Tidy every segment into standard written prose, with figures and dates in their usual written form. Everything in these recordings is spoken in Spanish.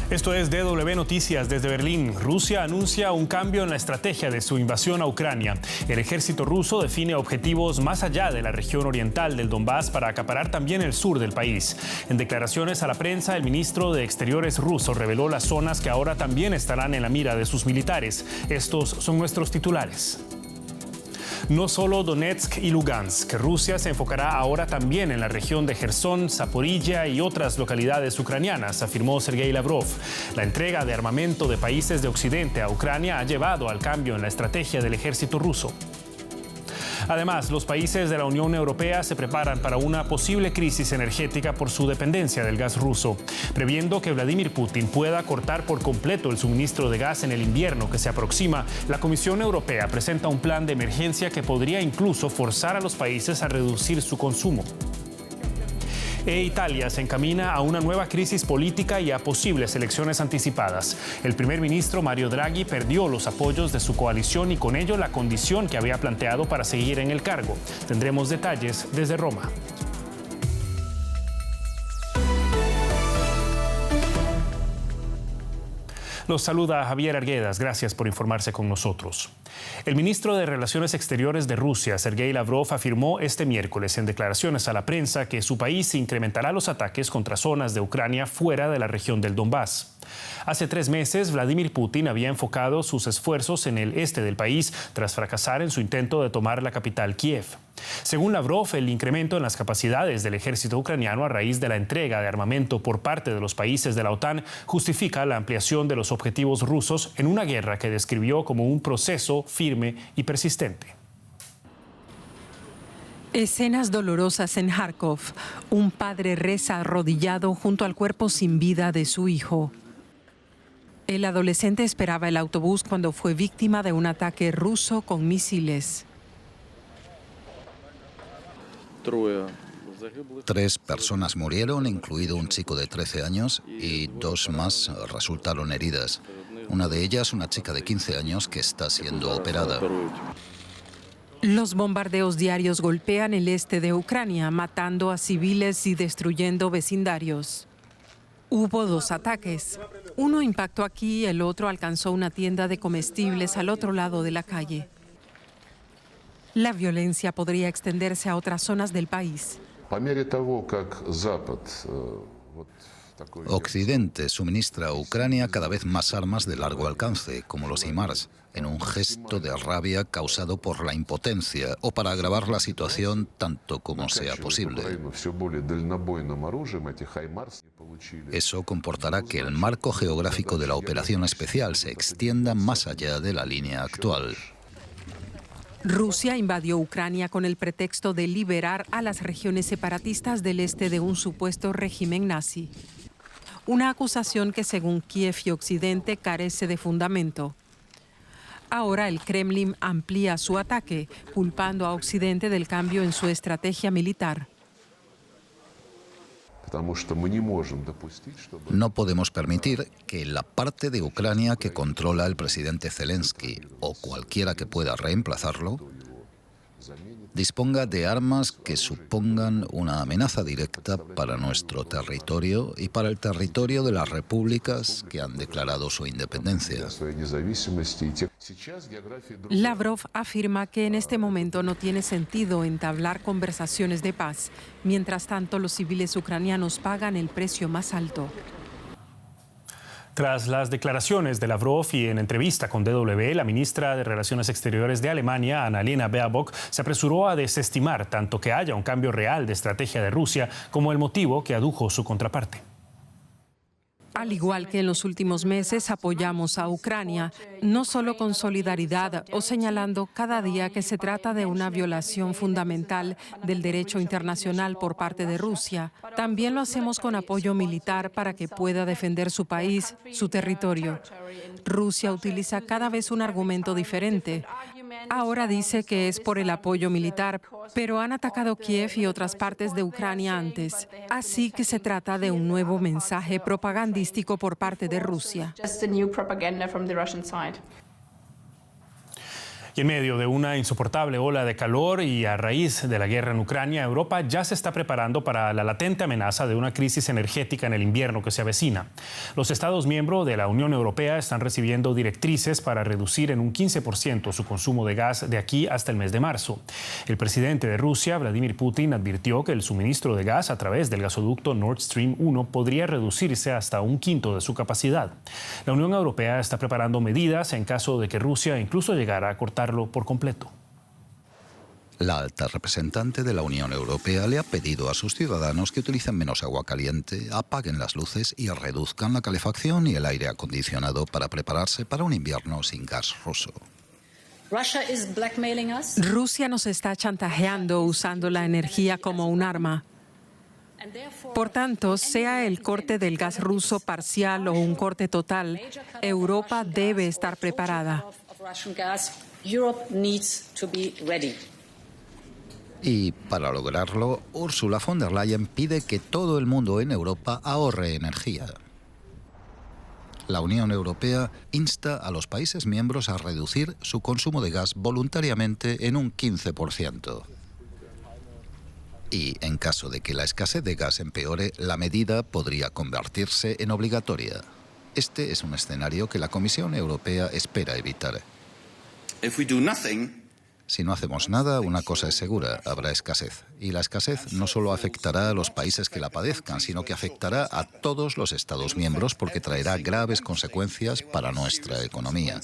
Esto es DW Noticias desde Berlín. Rusia anuncia un cambio en la estrategia de su invasión a Ucrania. El ejército ruso define objetivos más allá de la región oriental del Donbass para acaparar también el sur del país. En declaraciones a la prensa, el ministro de Exteriores ruso reveló las zonas que ahora también estarán en la mira de sus militares. Estos son nuestros titulares. No solo Donetsk y Lugansk, Rusia se enfocará ahora también en la región de Jersón, Zaporilla y otras localidades ucranianas, afirmó Sergei Lavrov. La entrega de armamento de países de Occidente a Ucrania ha llevado al cambio en la estrategia del ejército ruso. Además, los países de la Unión Europea se preparan para una posible crisis energética por su dependencia del gas ruso, previendo que Vladimir Putin pueda cortar por completo el suministro de gas en el invierno que se aproxima. La Comisión Europea presenta un plan de emergencia que podría incluso forzar a los países a reducir su consumo. Italia se encamina a una nueva crisis política y a posibles elecciones anticipadas. El primer ministro Mario Draghi perdió los apoyos de su coalición y con ello la condición que había planteado para seguir en el cargo. Tendremos detalles desde Roma. Los saluda Javier Arguedas. Gracias por informarse con nosotros. El ministro de Relaciones Exteriores de Rusia, Sergei Lavrov, afirmó este miércoles en declaraciones a la prensa que su país incrementará los ataques contra zonas de Ucrania fuera de la región del Donbass. Hace 3 meses, Vladimir Putin había enfocado sus esfuerzos en el este del país tras fracasar en su intento de tomar la capital, Kiev. Según Lavrov, el incremento en las capacidades del ejército ucraniano a raíz de la entrega de armamento por parte de los países de la OTAN justifica la ampliación de los objetivos rusos en una guerra que describió como un proceso firme y persistente. Escenas dolorosas en Kharkov. Un padre reza arrodillado junto al cuerpo sin vida de su hijo. El adolescente esperaba el autobús cuando fue víctima de un ataque ruso con misiles. 3 personas murieron, incluido un chico de 13 años, y 2 más resultaron heridas. Una de ellas, una chica de 15 años, que está siendo operada. Los bombardeos diarios golpean el este de Ucrania, matando a civiles y destruyendo vecindarios. Hubo 2 ataques. Uno impactó aquí, el otro alcanzó una tienda de comestibles al otro lado de la calle. La violencia podría extenderse a otras zonas del país. Occidente suministra a Ucrania cada vez más armas de largo alcance, como los HIMARS, en un gesto de rabia causado por la impotencia o para agravar la situación tanto como sea posible. Eso comportará que el marco geográfico de la operación especial se extienda más allá de la línea actual. Rusia invadió Ucrania con el pretexto de liberar a las regiones separatistas del este de un supuesto régimen nazi. Una acusación que, según Kiev y Occidente, carece de fundamento. Ahora el Kremlin amplía su ataque, culpando a Occidente del cambio en su estrategia militar. No podemos permitir que la parte de Ucrania que controla el presidente Zelensky o cualquiera que pueda reemplazarlo disponga de armas que supongan una amenaza directa para nuestro territorio y para el territorio de las repúblicas que han declarado su independencia. Lavrov afirma que en este momento no tiene sentido entablar conversaciones de paz. Mientras tanto, los civiles ucranianos pagan el precio más alto. Tras las declaraciones de Lavrov y en entrevista con DW, la ministra de Relaciones Exteriores de Alemania, Annalena Baerbock, se apresuró a desestimar tanto que haya un cambio real de estrategia de Rusia como el motivo que adujo su contraparte. Al igual que en los últimos meses, apoyamos a Ucrania, no solo con solidaridad o señalando cada día que se trata de una violación fundamental del derecho internacional por parte de Rusia. También lo hacemos con apoyo militar para que pueda defender su país, su territorio. Rusia utiliza cada vez un argumento diferente. Ahora dice que es por el apoyo militar, pero han atacado Kiev y otras partes de Ucrania antes. Así que se trata de un nuevo mensaje propagandístico por parte de Rusia. Y en medio de una insoportable ola de calor y a raíz de la guerra en Ucrania, Europa ya se está preparando para la latente amenaza de una crisis energética en el invierno que se avecina. Los Estados miembros de la Unión Europea están recibiendo directrices para reducir en un 15% su consumo de gas de aquí hasta el mes de marzo. El presidente de Rusia, Vladimir Putin, advirtió que el suministro de gas a través del gasoducto Nord Stream 1 podría reducirse hasta un quinto de su capacidad. La Unión Europea está preparando medidas en caso de que Rusia incluso llegara a cortarlo por completo. La alta representante de la Unión Europea le ha pedido a sus ciudadanos que utilicen menos agua caliente, apaguen las luces y reduzcan la calefacción y el aire acondicionado para prepararse para un invierno sin gas ruso. Rusia nos está chantajeando usando la energía como un arma. Por tanto, sea el corte del gas ruso parcial o un corte total, Europa debe estar preparada. Y para lograrlo, Ursula von der Leyen pide que todo el mundo en Europa ahorre energía. La Unión Europea insta a los países miembros a reducir su consumo de gas voluntariamente en un 15%. Y en caso de que la escasez de gas empeore, la medida podría convertirse en obligatoria. Este es un escenario que la Comisión Europea espera evitar. Si no hacemos nada, una cosa es segura, habrá escasez. Y la escasez no solo afectará a los países que la padezcan, sino que afectará a todos los Estados miembros porque traerá graves consecuencias para nuestra economía.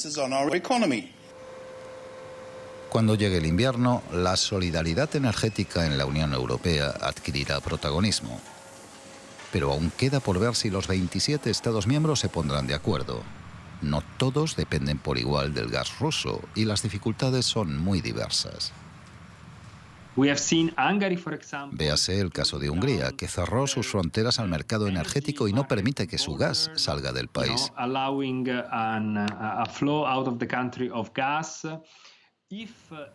Cuando llegue el invierno, la solidaridad energética en la Unión Europea adquirirá protagonismo. Pero aún queda por ver si los 27 Estados miembros se pondrán de acuerdo. No todos dependen por igual del gas ruso y las dificultades son muy diversas. Véase el caso de Hungría, que cerró sus fronteras al mercado energético y no permite que su gas salga del país.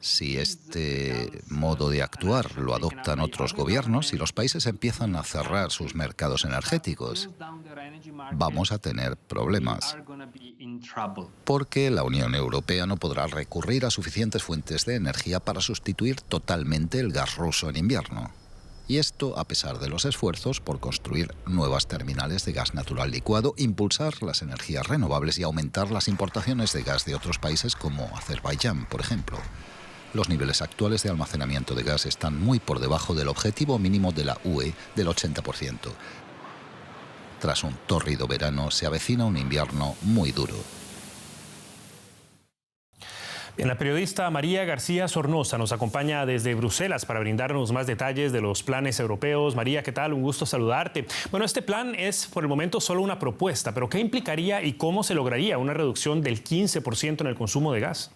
Si este modo de actuar lo adoptan otros gobiernos y los países empiezan a cerrar sus mercados energéticos, vamos a tener problemas. Porque la Unión Europea no podrá recurrir a suficientes fuentes de energía para sustituir totalmente el gas ruso en invierno. Y esto a pesar de los esfuerzos por construir nuevas terminales de gas natural licuado, impulsar las energías renovables y aumentar las importaciones de gas de otros países como Azerbaiyán, por ejemplo. Los niveles actuales de almacenamiento de gas están muy por debajo del objetivo mínimo de la UE del 80%. Tras un tórrido verano, se avecina un invierno muy duro. La periodista María García Sornosa nos acompaña desde Bruselas para brindarnos más detalles de los planes europeos. María, ¿qué tal? Un gusto saludarte. Bueno, este plan es por el momento solo una propuesta, pero ¿qué implicaría y cómo se lograría una reducción del 15% en el consumo de gas?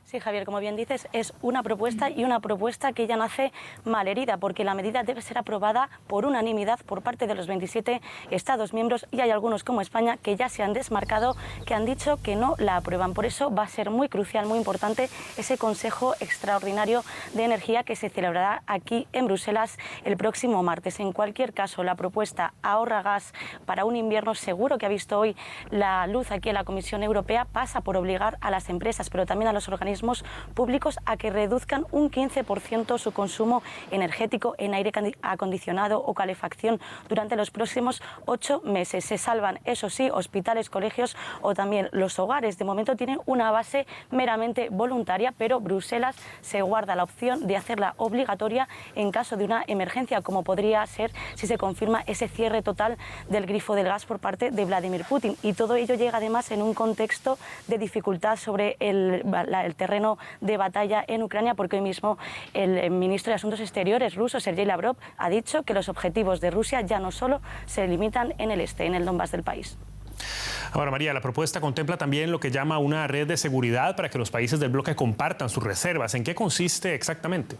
Sí, Javier, como bien dices, es una propuesta y una propuesta que ya nace malherida porque la medida debe ser aprobada por unanimidad por parte de los 27 Estados miembros y hay algunos como España que ya se han desmarcado, que han dicho que no la aprueban. Por eso va a ser muy crucial, muy importante ese Consejo Extraordinario de Energía que se celebrará aquí en Bruselas el próximo martes. En cualquier caso, la propuesta ahorra gas para un invierno seguro que ha visto hoy la luz aquí en la Comisión Europea pasa por obligar a las empresas, pero también a los organismos públicos a que reduzcan un 15% su consumo energético en aire acondicionado o calefacción durante los próximos 8 meses. Se salvan, eso sí, hospitales, colegios o también los hogares. De momento tienen una base meramente voluntaria, pero Bruselas se guarda la opción de hacerla obligatoria en caso de una emergencia, como podría ser si se confirma ese cierre total del grifo del gas por parte de Vladimir Putin. Y todo ello llega además en un contexto de dificultad sobre el terreno de batalla en Ucrania, porque hoy mismo el ministro de Asuntos Exteriores ruso, Sergei Lavrov, ha dicho que los objetivos de Rusia ya no solo se limitan en el este, en el Donbass del país. Ahora, María, la propuesta contempla también lo que llama una red de seguridad para que los países del bloque compartan sus reservas. ¿En qué consiste exactamente?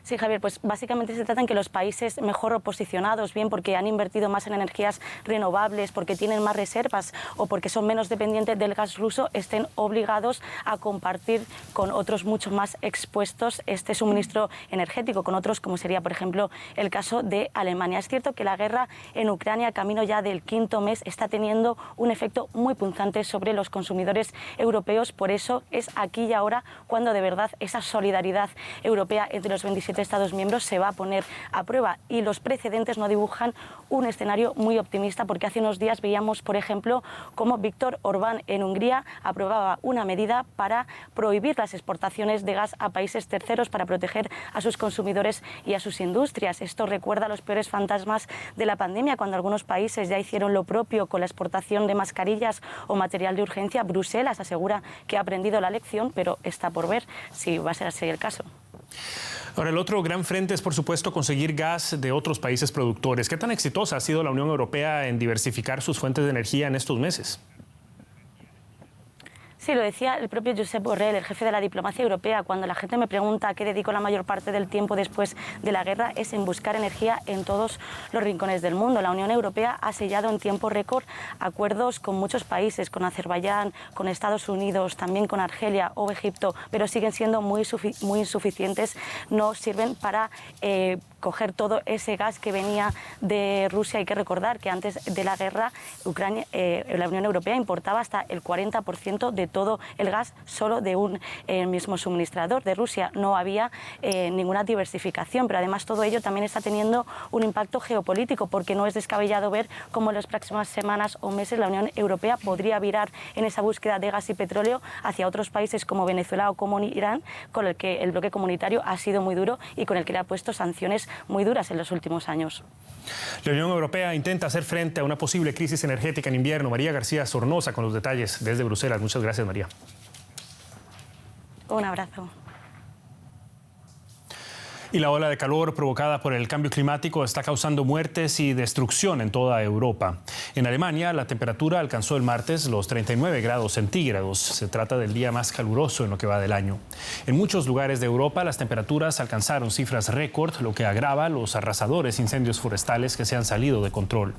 Sí, Javier, pues básicamente se trata en que los países mejor posicionados, bien porque han invertido más en energías renovables, porque tienen más reservas o porque son menos dependientes del gas ruso, estén obligados a compartir con otros mucho más expuestos este suministro energético, con otros como sería, por ejemplo, el caso de Alemania. Es cierto que la guerra en Ucrania, camino ya del 5º mes, está teniendo un efecto muy punzante sobre los consumidores europeos. Por eso es aquí y ahora cuando de verdad esa solidaridad europea entre los 27 Estados miembros se va a poner a prueba, y los precedentes no dibujan un escenario muy optimista, porque hace unos días veíamos, por ejemplo, cómo Viktor Orbán en Hungría aprobaba una medida para prohibir las exportaciones de gas a países terceros para proteger a sus consumidores y a sus industrias. Esto recuerda a los peores fantasmas de la pandemia, cuando algunos países ya hicieron lo propio con la exportación de mascarillas o material de urgencia. Bruselas asegura que ha aprendido la lección, pero está por ver si va a ser así el caso. Ahora, el otro gran frente es, por supuesto, conseguir gas de otros países productores. ¿Qué tan exitosa ha sido la Unión Europea en diversificar sus fuentes de energía en estos meses? Sí, lo decía el propio Josep Borrell, el jefe de la diplomacia europea. Cuando la gente me pregunta a qué dedico la mayor parte del tiempo después de la guerra, es en buscar energía en todos los rincones del mundo. La Unión Europea ha sellado en tiempo récord acuerdos con muchos países, con Azerbaiyán, con Estados Unidos, también con Argelia o Egipto, pero siguen siendo muy insuficientes. No sirven para coger todo ese gas que venía de Rusia. Hay que recordar que antes de la guerra la Unión Europea importaba hasta el 40% de todo el gas solo de un mismo suministrador. De Rusia no había ninguna diversificación, pero además todo ello también está teniendo un impacto geopolítico, porque no es descabellado ver cómo en las próximas semanas o meses la Unión Europea podría virar en esa búsqueda de gas y petróleo hacia otros países como Venezuela o como Irán, con el que el bloque comunitario ha sido muy duro y con el que le ha puesto sanciones muy duras en los últimos años. La Unión Europea intenta hacer frente a una posible crisis energética en invierno. María García Sornosa con los detalles desde Bruselas. Muchas gracias, María. Un abrazo. Y la ola de calor provocada por el cambio climático está causando muertes y destrucción en toda Europa. En Alemania, la temperatura alcanzó el martes los 39 grados centígrados. Se trata del día más caluroso en lo que va del año. En muchos lugares de Europa, las temperaturas alcanzaron cifras récord, lo que agrava los arrasadores incendios forestales que se han salido de control.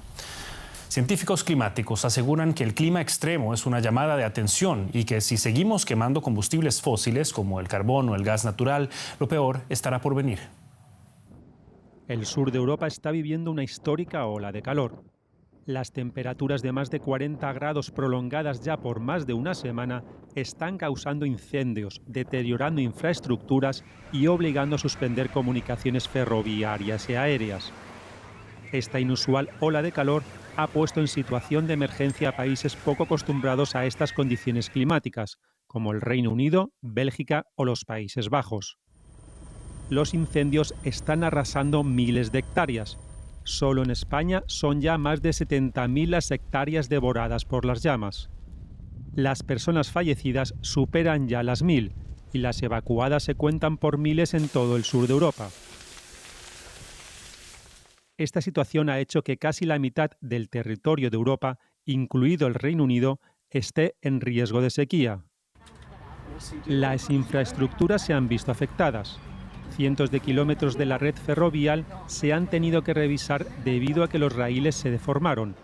Científicos climáticos aseguran que el clima extremo es una llamada de atención y que si seguimos quemando combustibles fósiles como el carbón o el gas natural, lo peor estará por venir. El sur de Europa está viviendo una histórica ola de calor. Las temperaturas de más de 40 grados prolongadas ya por más de una semana están causando incendios, deteriorando infraestructuras y obligando a suspender comunicaciones ferroviarias y aéreas. Esta inusual ola de calor ha puesto en situación de emergencia a países poco acostumbrados a estas condiciones climáticas, como el Reino Unido, Bélgica o los Países Bajos. Los incendios están arrasando miles de hectáreas. Solo en España son ya más de 70.000 las hectáreas devoradas por las llamas. Las personas fallecidas superan ya las 1.000 y las evacuadas se cuentan por miles en todo el sur de Europa. Esta situación ha hecho que casi la mitad del territorio de Europa, incluido el Reino Unido, esté en riesgo de sequía. Las infraestructuras se han visto afectadas. Cientos de kilómetros de la red ferroviaria se han tenido que revisar debido a que los raíles se deformaron.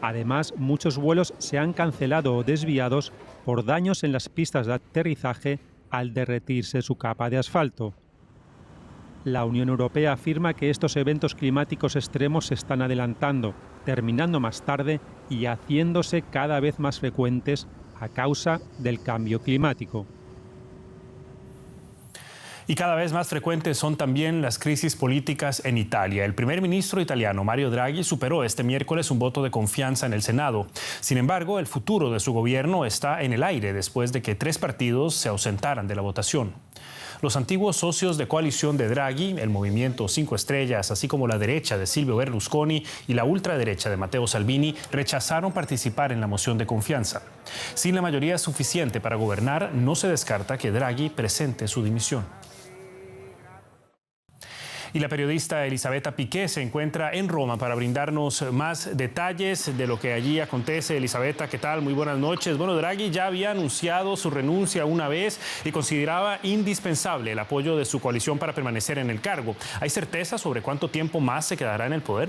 Además, muchos vuelos se han cancelado o desviados por daños en las pistas de aterrizaje al derretirse su capa de asfalto. La Unión Europea afirma que estos eventos climáticos extremos se están adelantando, terminando más tarde y haciéndose cada vez más frecuentes a causa del cambio climático. Y cada vez más frecuentes son también las crisis políticas en Italia. El primer ministro italiano, Mario Draghi, superó este miércoles un voto de confianza en el Senado. Sin embargo, el futuro de su gobierno está en el aire después de que 3 partidos se ausentaran de la votación. Los antiguos socios de coalición de Draghi, el Movimiento 5 Estrellas, así como la derecha de Silvio Berlusconi y la ultraderecha de Matteo Salvini, rechazaron participar en la moción de confianza. Sin la mayoría suficiente para gobernar, no se descarta que Draghi presente su dimisión. Y la periodista Elisabetta Piqué se encuentra en Roma para brindarnos más detalles de lo que allí acontece. Elisabetta, ¿qué tal? Muy buenas noches. Bueno, Draghi ya había anunciado su renuncia una vez y consideraba indispensable el apoyo de su coalición para permanecer en el cargo. ¿Hay certeza sobre cuánto tiempo más se quedará en el poder?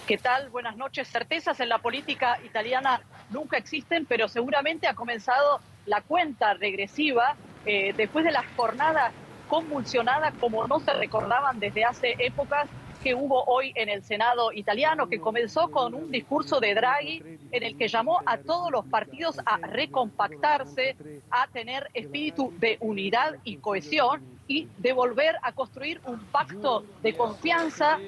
¿Qué tal? Buenas noches. Certezas en la política italiana nunca existen, pero seguramente ha comenzado la cuenta regresiva después de las jornadas convulsionadas como no se recordaban desde hace épocas que hubo hoy en el Senado italiano, que comenzó con un discurso de Draghi en el que llamó a todos los partidos a recompactarse, a tener espíritu de unidad y cohesión y de volver a construir un pacto de confianza,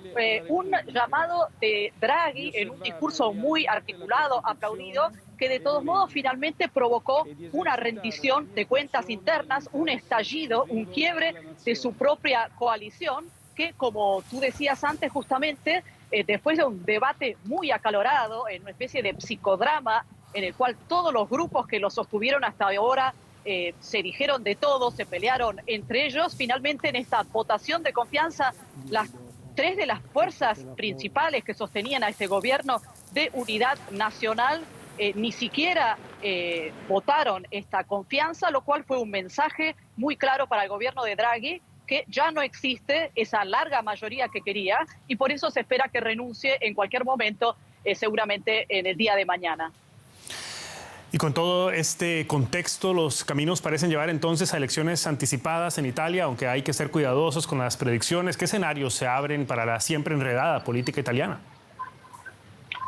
un llamado de Draghi en un discurso muy articulado, aplaudido, que de todos modos finalmente provocó una rendición de cuentas internas, un estallido, un quiebre de su propia coalición, que, como tú decías antes, justamente, después de un debate muy acalorado, en una especie de psicodrama, en el cual todos los grupos que lo sostuvieron hasta ahora se dijeron de todo, se pelearon entre ellos, finalmente en esta votación de confianza, las tres de las fuerzas principales que sostenían a este gobierno de unidad nacional ni siquiera votaron esta confianza, lo cual fue un mensaje muy claro para el gobierno de Draghi, que ya no existe esa larga mayoría que quería y por eso se espera que renuncie en cualquier momento, seguramente en el día de mañana. Y con todo este contexto, los caminos parecen llevar entonces a elecciones anticipadas en Italia, aunque hay que ser cuidadosos con las predicciones. ¿Qué escenarios se abren para la siempre enredada política italiana?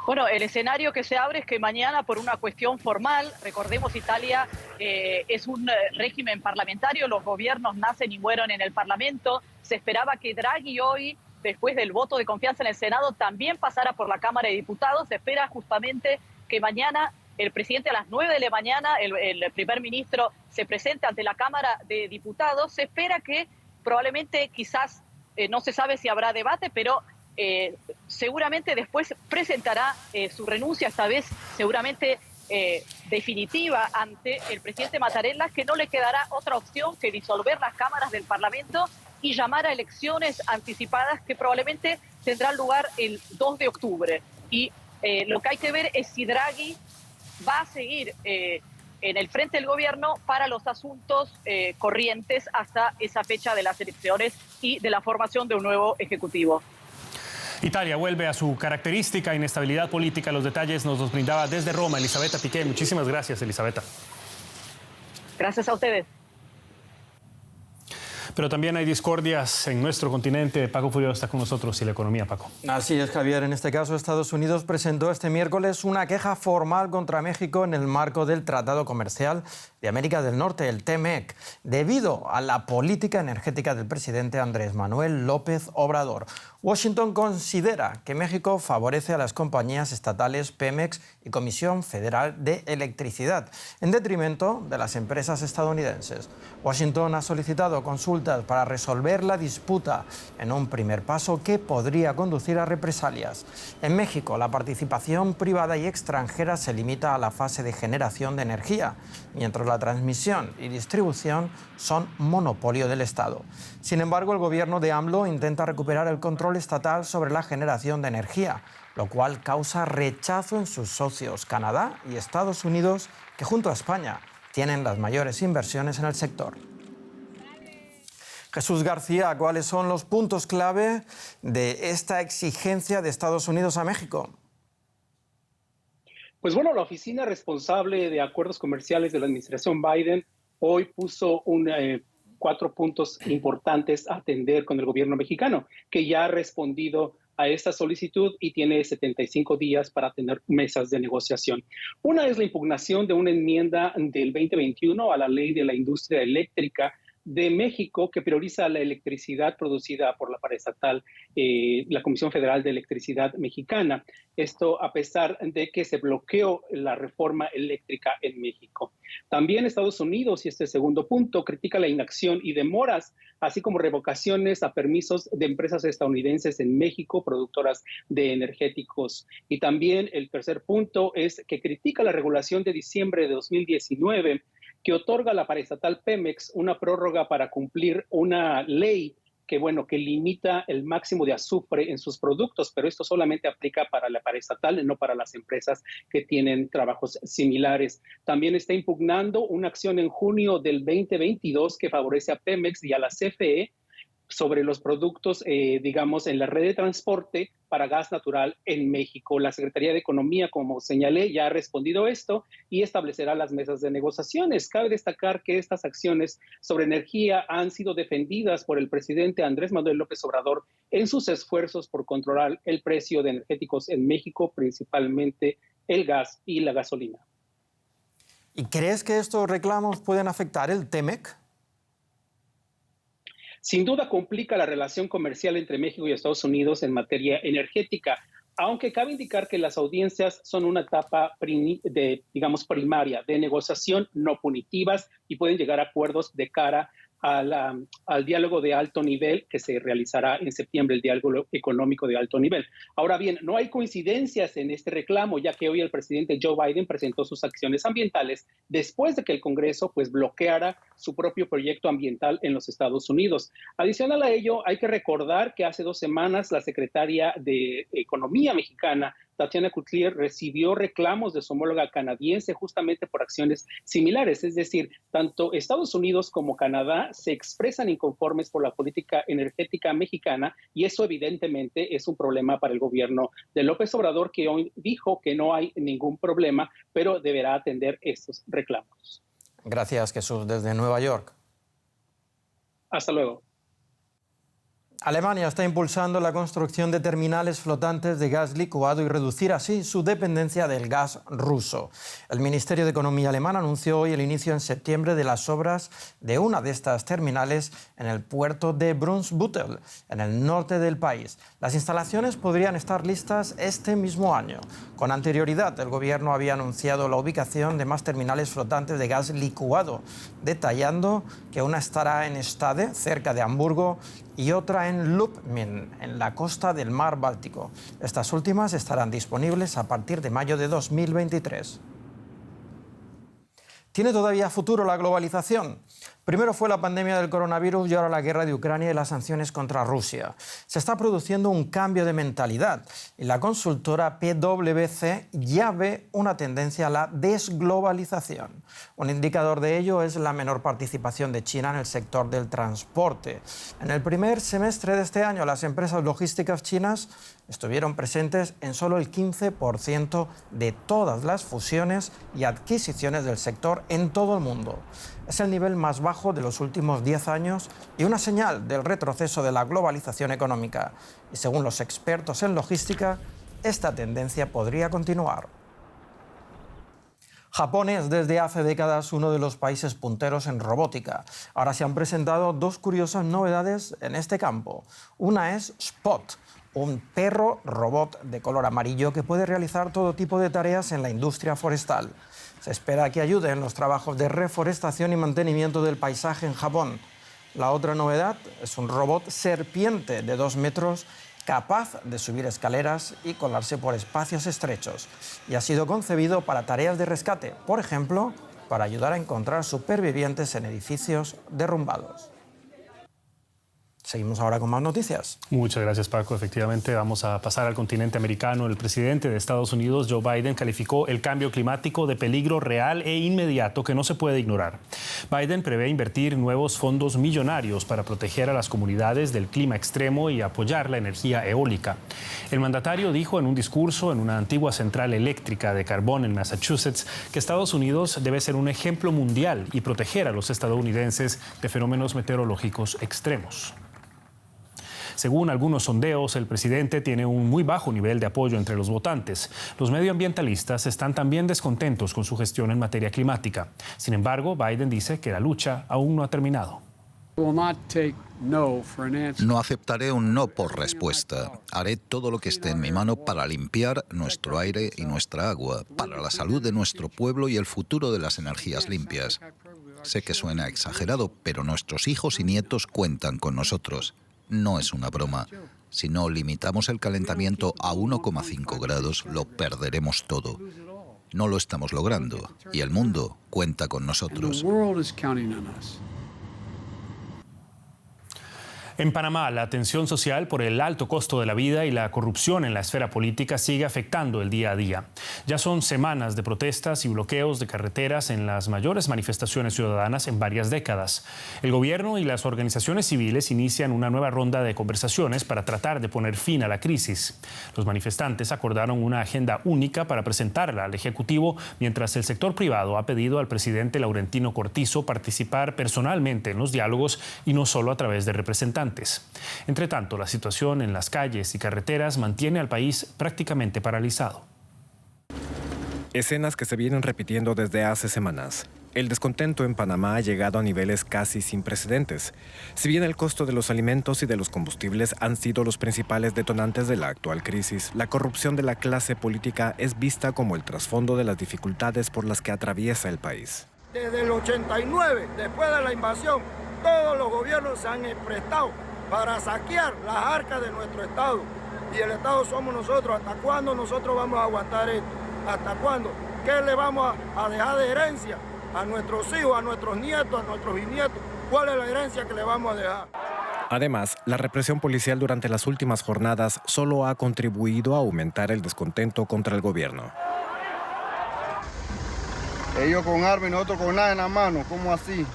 Bueno, el escenario que se abre es que mañana, por una cuestión formal, recordemos, Italia es un régimen parlamentario, los gobiernos nacen y mueren en el Parlamento. Se esperaba que Draghi hoy, después del voto de confianza en el Senado, también pasara por la Cámara de Diputados. Se espera justamente que mañana el presidente a las 9 de la mañana, el primer ministro, se presente ante la Cámara de Diputados. Se espera que probablemente, quizás, no se sabe si habrá debate, pero seguramente después presentará su renuncia, esta vez seguramente definitiva, ante el presidente Mattarella, que no le quedará otra opción que disolver las cámaras del Parlamento y llamar a elecciones anticipadas que probablemente tendrán lugar el 2 de octubre. Y lo que hay que ver es si Draghi va a seguir en el frente del gobierno para los asuntos corrientes hasta esa fecha de las elecciones y de la formación de un nuevo ejecutivo. Italia vuelve a su característica inestabilidad política. Los detalles nos los brindaba desde Roma Elisabetta Piqué. Muchísimas gracias, Elisabetta. Gracias a ustedes. Pero también hay discordias en nuestro continente. Paco Furio está con nosotros y la economía, Paco. Así es, Javier. En este caso, Estados Unidos presentó este miércoles una queja formal contra México en el marco del Tratado Comercial de América del Norte, el TEMEC, debido a la política energética del presidente Andrés Manuel López Obrador. Washington considera que México favorece a las compañías estatales Pemex y Comisión Federal de Electricidad, en detrimento de las empresas estadounidenses. Washington ha solicitado consultas para resolver la disputa, en un primer paso que podría conducir a represalias. En México, la participación privada y extranjera se limita a la fase de generación de energía, mientras la transmisión y distribución son monopolio del Estado. Sin embargo, el gobierno de AMLO intenta recuperar el control estatal sobre la generación de energía, lo cual causa rechazo en sus socios Canadá y Estados Unidos, que junto a España tienen las mayores inversiones en el sector. Jesús García, ¿cuáles son los puntos clave de esta exigencia de Estados Unidos a México? Pues bueno, la oficina responsable de acuerdos comerciales de la administración Biden hoy puso 4 puntos importantes a atender con el gobierno mexicano, que ya ha respondido a esta solicitud y tiene 75 días para tener mesas de negociación. Una es la impugnación de una enmienda del 2021 a la ley de la industria eléctrica de México, que prioriza la electricidad producida por la paraestatal, la Comisión Federal de Electricidad Mexicana. Esto a pesar de que se bloqueó la reforma eléctrica en México. También Estados Unidos, y este segundo punto, critica la inacción y demoras, así como revocaciones a permisos de empresas estadounidenses en México, productoras de energéticos. Y también el tercer punto es que critica la regulación de diciembre de 2019 que otorga a la paraestatal Pemex una prórroga para cumplir una ley que limita el máximo de azufre en sus productos, pero esto solamente aplica para la paraestatal, no para las empresas que tienen trabajos similares. También está impugnando una acción en junio del 2022 que favorece a Pemex y a la CFE sobre los productos, en la red de transporte para gas natural en México. La Secretaría de Economía, como señalé, ya ha respondido esto y establecerá las mesas de negociaciones. Cabe destacar que estas acciones sobre energía han sido defendidas por el presidente Andrés Manuel López Obrador en sus esfuerzos por controlar el precio de energéticos en México, principalmente el gas y la gasolina. ¿Y crees que estos reclamos pueden afectar el TEMEC? Sin duda complica la relación comercial entre México y Estados Unidos en materia energética, aunque cabe indicar que las audiencias son una etapa primaria de negociación no punitivas y pueden llegar a acuerdos de cara al diálogo de alto nivel que se realizará en septiembre, el diálogo económico de alto nivel. Ahora bien, no hay coincidencias en este reclamo, ya que hoy el presidente Joe Biden presentó sus acciones ambientales después de que el Congreso bloqueara su propio proyecto ambiental en los Estados Unidos. Adicional a ello, hay que recordar que hace 2 semanas la secretaria de Economía mexicana, Tatiana Cloutier, recibió reclamos de su homóloga canadiense justamente por acciones similares. Es decir, tanto Estados Unidos como Canadá se expresan inconformes por la política energética mexicana y eso evidentemente es un problema para el gobierno de López Obrador, que hoy dijo que no hay ningún problema, pero deberá atender estos reclamos. Gracias, Jesús, desde Nueva York. Hasta luego. Alemania está impulsando la construcción de terminales flotantes de gas licuado y reducir así su dependencia del gas ruso. El Ministerio de Economía alemán anunció hoy el inicio en septiembre de las obras de una de estas terminales en el puerto de Brunsbüttel, en el norte del país. Las instalaciones podrían estar listas este mismo año. Con anterioridad, el gobierno había anunciado la ubicación de más terminales flotantes de gas licuado, detallando que una estará en Stade, cerca de Hamburgo, y otra en Lubmin, en la costa del mar Báltico. Estas últimas estarán disponibles a partir de mayo de 2023. ¿Tiene todavía futuro la globalización? Primero fue la pandemia del coronavirus y ahora la guerra de Ucrania y las sanciones contra Rusia. Se está produciendo un cambio de mentalidad y la consultora PwC ya ve una tendencia a la desglobalización. Un indicador de ello es la menor participación de China en el sector del transporte. En el primer semestre de este año, las empresas logísticas chinas estuvieron presentes en solo el 15% de todas las fusiones y adquisiciones del sector en todo el mundo. Es el nivel más bajo de los últimos 10 años y una señal del retroceso de la globalización económica. Y según los expertos en logística, esta tendencia podría continuar. Japón es desde hace décadas uno de los países punteros en robótica. Ahora se han presentado 2 curiosas novedades en este campo. Una es Spot, un perro robot de color amarillo que puede realizar todo tipo de tareas en la industria forestal. Se espera que ayude en los trabajos de reforestación y mantenimiento del paisaje en Japón. La otra novedad es un robot serpiente de 2 metros capaz de subir escaleras y colarse por espacios estrechos. Y ha sido concebido para tareas de rescate, por ejemplo, para ayudar a encontrar supervivientes en edificios derrumbados. Seguimos ahora con más noticias. Muchas gracias, Paco. Efectivamente, vamos a pasar al continente americano. El presidente de Estados Unidos, Joe Biden, calificó el cambio climático de peligro real e inmediato que no se puede ignorar. Biden prevé invertir nuevos fondos millonarios para proteger a las comunidades del clima extremo y apoyar la energía eólica. El mandatario dijo en un discurso en una antigua central eléctrica de carbón en Massachusetts que Estados Unidos debe ser un ejemplo mundial y proteger a los estadounidenses de fenómenos meteorológicos extremos. Según algunos sondeos, el presidente tiene un muy bajo nivel de apoyo entre los votantes. Los medioambientalistas están también descontentos con su gestión en materia climática. Sin embargo, Biden dice que la lucha aún no ha terminado. No aceptaré un no por respuesta. Haré todo lo que esté en mi mano para limpiar nuestro aire y nuestra agua, para la salud de nuestro pueblo y el futuro de las energías limpias. Sé que suena exagerado, pero nuestros hijos y nietos cuentan con nosotros. No es una broma. Si no limitamos el calentamiento a 1,5 grados, lo perderemos todo. No lo estamos logrando y el mundo cuenta con nosotros. En Panamá, la tensión social por el alto costo de la vida y la corrupción en la esfera política sigue afectando el día a día. Ya son semanas de protestas y bloqueos de carreteras en las mayores manifestaciones ciudadanas en varias décadas. El gobierno y las organizaciones civiles inician una nueva ronda de conversaciones para tratar de poner fin a la crisis. Los manifestantes acordaron una agenda única para presentarla al Ejecutivo, mientras el sector privado ha pedido al presidente Laurentino Cortizo participar personalmente en los diálogos y no solo a través de representantes. Entre tanto, la situación en las calles y carreteras mantiene al país prácticamente paralizado. Escenas que se vienen repitiendo desde hace semanas. El descontento en Panamá ha llegado a niveles casi sin precedentes. Si bien el costo de los alimentos y de los combustibles han sido los principales detonantes de la actual crisis, la corrupción de la clase política es vista como el trasfondo de las dificultades por las que atraviesa el país. Desde el 89, después de la invasión, todos los gobiernos se han prestado para saquear las arcas de nuestro Estado. Y el Estado somos nosotros. ¿Hasta cuándo nosotros vamos a aguantar esto? ¿Hasta cuándo? ¿Qué le vamos a dejar de herencia a nuestros hijos, a nuestros nietos, a nuestros bisnietos? ¿Cuál es la herencia que le vamos a dejar? Además, la represión policial durante las últimas jornadas solo ha contribuido a aumentar el descontento contra el gobierno. Ellos con armas y nosotros con nada en la mano. ¿Cómo así?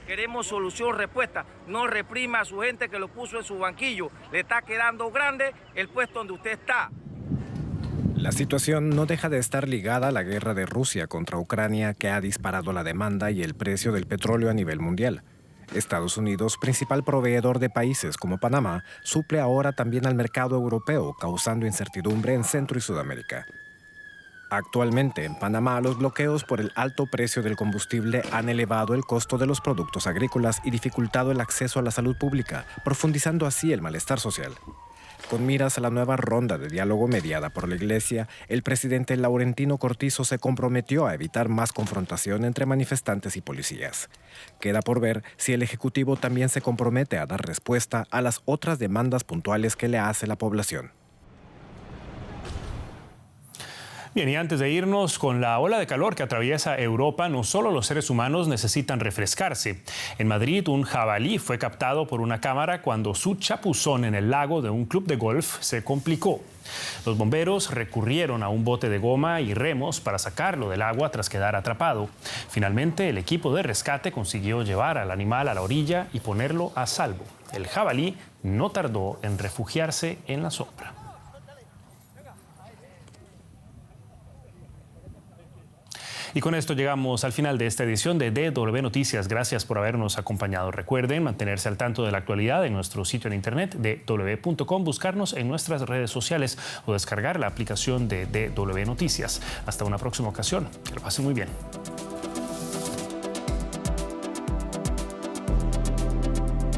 Queremos solución, respuesta. No reprima a su gente que lo puso en su banquillo. Le está quedando grande el puesto donde usted está. La situación no deja de estar ligada a la guerra de Rusia contra Ucrania, que ha disparado la demanda y el precio del petróleo a nivel mundial. Estados Unidos, principal proveedor de países como Panamá, suple ahora también al mercado europeo, causando incertidumbre en Centro y Sudamérica. Actualmente, en Panamá, los bloqueos por el alto precio del combustible han elevado el costo de los productos agrícolas y dificultado el acceso a la salud pública, profundizando así el malestar social. Con miras a la nueva ronda de diálogo mediada por la Iglesia, el presidente Laurentino Cortizo se comprometió a evitar más confrontación entre manifestantes y policías. Queda por ver si el Ejecutivo también se compromete a dar respuesta a las otras demandas puntuales que le hace la población. Bien, y antes de irnos, con la ola de calor que atraviesa Europa, no solo los seres humanos necesitan refrescarse. En Madrid, un jabalí fue captado por una cámara cuando su chapuzón en el lago de un club de golf se complicó. Los bomberos recurrieron a un bote de goma y remos para sacarlo del agua tras quedar atrapado. Finalmente, el equipo de rescate consiguió llevar al animal a la orilla y ponerlo a salvo. El jabalí no tardó en refugiarse en la sombra. Y con esto llegamos al final de esta edición de DW Noticias. Gracias por habernos acompañado. Recuerden mantenerse al tanto de la actualidad en nuestro sitio en internet dw.com, buscarnos en nuestras redes sociales o descargar la aplicación de DW Noticias. Hasta una próxima ocasión. Que lo pasen muy bien.